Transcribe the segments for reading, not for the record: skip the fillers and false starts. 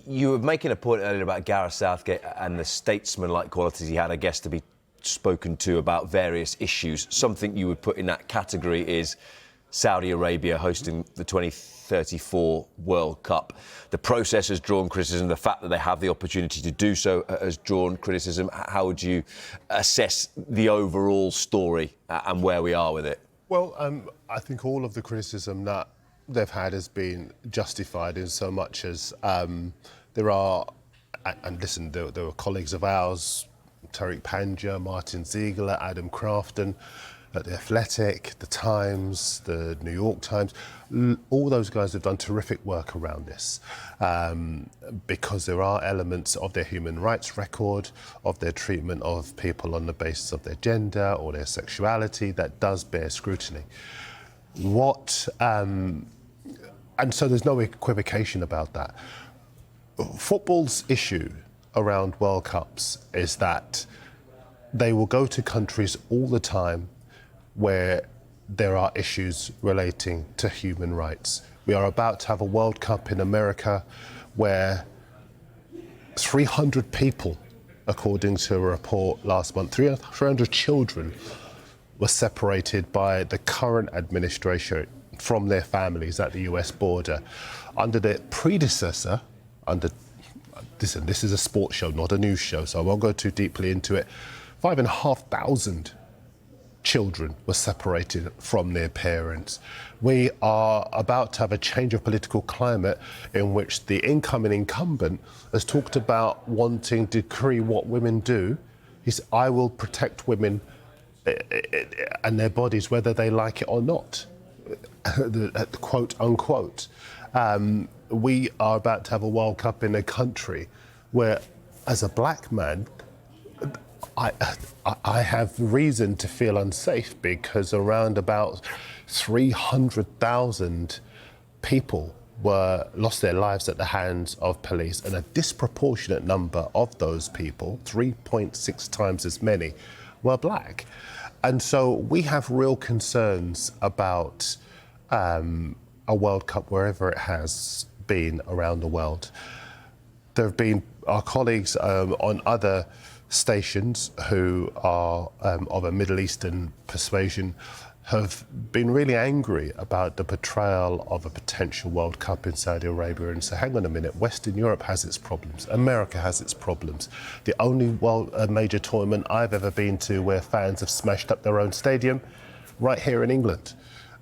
You were making a point earlier about Gareth Southgate and the statesman-like qualities he had, I guess, to be spoken to about various issues. Something you would put in that category is Saudi Arabia hosting the 2034 World Cup. The process has drawn criticism. The fact that they have the opportunity to do so has drawn criticism. How would you assess the overall story and where we are with it? Well, I think all of the criticism that they've had has been justified in so much as there are, and listen, there were colleagues of ours, Tariq Panja, Martin Ziegler, Adam Crafton, at The Athletic, The Times, the New York Times, all those guys have done terrific work around this because there are elements of their human rights record, of their treatment of people on the basis of their gender or their sexuality that does bear scrutiny. And so there's no equivocation about that. Football's issue around World Cups is that they will go to countries all the time where there are issues relating to human rights. We are about to have a World Cup in America where 300 people, according to a report last month, 300 children were separated by the current administration from their families at the US border. Under their predecessor, this is a sports show, not a news show, so I won't go too deeply into it, 5,500 children were separated from their parents. We are about to have a change of political climate in which the incoming incumbent has talked about wanting to decree what women do. He said, I will protect women and their bodies whether they like it or not, quote unquote. We are about to have a World Cup in a country where, as a black man, I have reason to feel unsafe because around about 300,000 people lost their lives at the hands of police, and a disproportionate number of those people, 3.6 times as many, were black. And so we have real concerns about a World Cup wherever it has been around the world. There have been our colleagues on other stations who are of a Middle Eastern persuasion have been really angry about the portrayal of a potential World Cup in Saudi Arabia and say, hang on a minute, Western Europe has its problems, America has its problems. The only major tournament I've ever been to where fans have smashed up their own stadium, right here in England.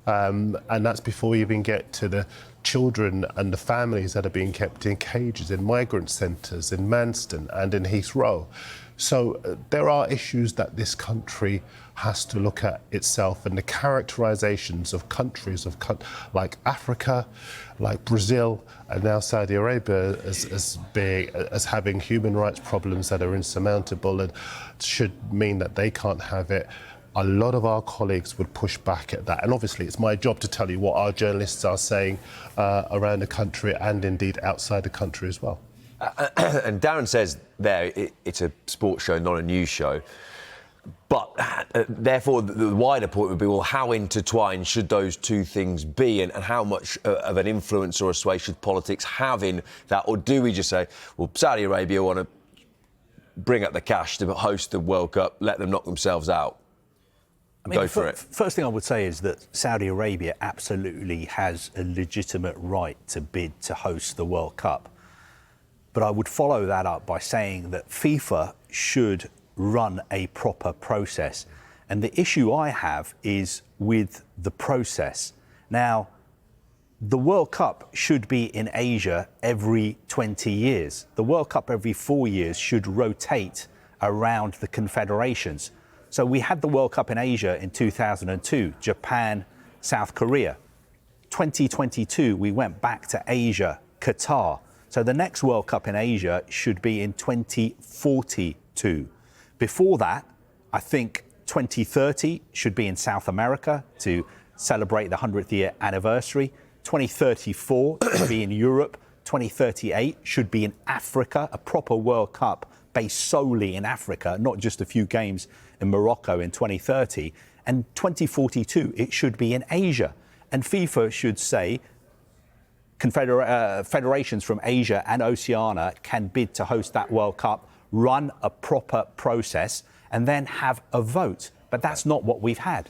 And that's before we even get to the children and the families that are being kept in cages in migrant centres in Manston and in Heathrow. So there are issues that this country has to look at itself, and the characterizations of countries like Africa, like Brazil, and now Saudi Arabia as having human rights problems that are insurmountable and should mean that they can't have it. A lot of our colleagues would push back at that. And obviously it's my job to tell you what our journalists are saying around the country and indeed outside the country as well. And Darren says there it's a sports show, not a news show. But therefore, the wider point would be, well, how intertwined should those two things be, and how much of an influence or a sway should politics have in that? Or do we just say, well, Saudi Arabia want to bring up the cash to host the World Cup, let them knock themselves out? I mean, go for it. First thing I would say is that Saudi Arabia absolutely has a legitimate right to bid to host the World Cup. But I would follow that up by saying that FIFA should run a proper process. And the issue I have is with the process. Now, the World Cup should be in Asia every 20 years. The World Cup every 4 years should rotate around the confederations. So we had the World Cup in Asia in 2002, Japan, South Korea. 2022, we went back to Asia, Qatar. So the next World Cup in Asia should be in 2042. Before that, I think 2030 should be in South America to celebrate the 100th year anniversary. 2034 should be in Europe. 2038 should be in Africa, a proper World Cup based solely in Africa, not just a few games in Morocco in 2030. And 2042, it should be in Asia. And FIFA should say, federations from Asia and Oceania can bid to host that World Cup, run a proper process, and then have a vote. But that's not what we've had.